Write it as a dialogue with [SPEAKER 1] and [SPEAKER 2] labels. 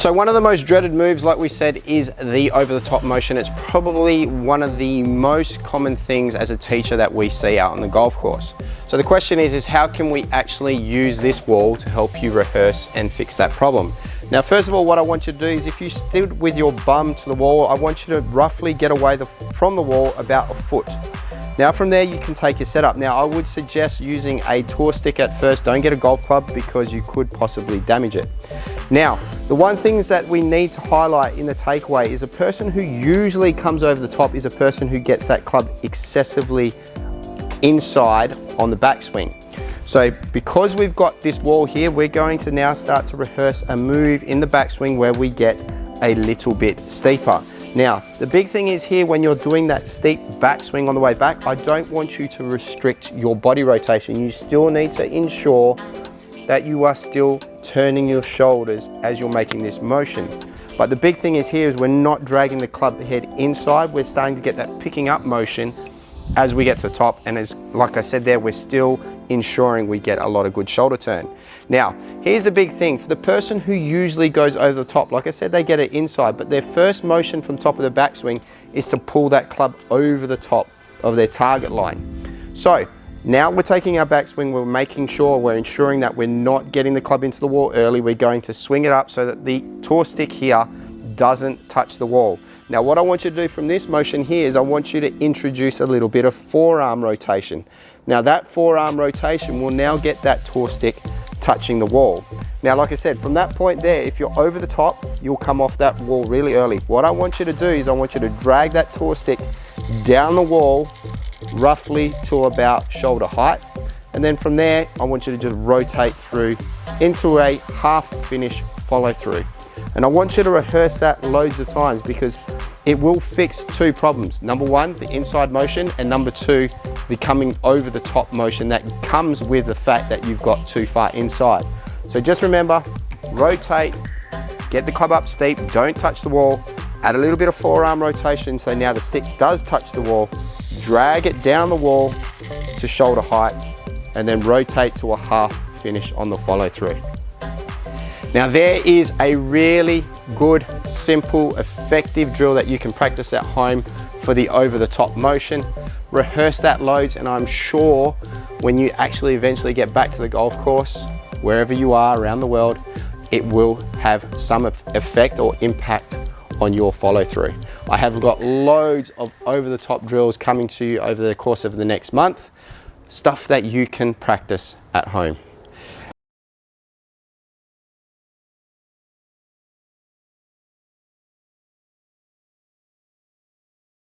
[SPEAKER 1] So one of the most dreaded moves, like we said, is the over-the-top motion. It's probably one of the most common things as a teacher that we see out on the golf course. So the question is how can we actually use this wall to help you rehearse and fix that problem? Now, first of all, what I want you to do is if you stood with your bum to the wall, I want you to roughly get away from the wall about a foot. Now from there you can take your setup. Now I would suggest using a tour stick at first. Don't get a golf club because you could possibly damage it. Now, the one things that we need to highlight in the takeaway is a person who usually comes over the top is a person who gets that club excessively inside on the backswing. So because we've got this wall here, we're going to now start to rehearse a move in the backswing where we get a little bit steeper. Now, the big thing is here when you're doing that steep backswing on the way back, I don't want you to restrict your body rotation. You still need to ensure that you are still turning your shoulders as you're making this motion. But the big thing is here is we're not dragging the club head inside. We're starting to get that picking up motion as we get to the top. And as like I said there, we're still ensuring we get a lot of good shoulder turn. Now, here's the big thing. For the person who usually goes over the top, like I said, they get it inside, but their first motion from top of the backswing is to pull that club over the top of their target line. So now we're taking our backswing, we're making sure, we're ensuring that we're not getting the club into the wall early. We're going to swing it up so that the tour stick here doesn't touch the wall. Now what I want you to do from this motion here is I want you to introduce a little bit of forearm rotation. Now that forearm rotation will now get that tour stick touching the wall. Now like I said, from that point there, if you're over the top, you'll come off that wall really early. What I want you to do is I want you to drag that tour stick down the wall roughly to about shoulder height, and then from there I want you to just rotate through into a half finish follow through. And I want you to rehearse that loads of times because it will fix two problems. Number one, the inside motion, and number two, the coming over the top motion that comes with the fact that you've got too far inside. So just remember, rotate, get the club up steep, don't touch the wall, add a little bit of forearm rotation so now the stick does touch the wall, drag it down the wall to shoulder height, and then rotate to a half finish on the follow through. Now there is a really good, simple, effective drill that you can practice at home for the over the top motion. Rehearse that loads, and I'm sure when you actually eventually get back to the golf course, wherever you are around the world, it will have some effect or impact on your follow through. I have got loads of over the top drills coming to you over the course of the next month, stuff that you can practice at home.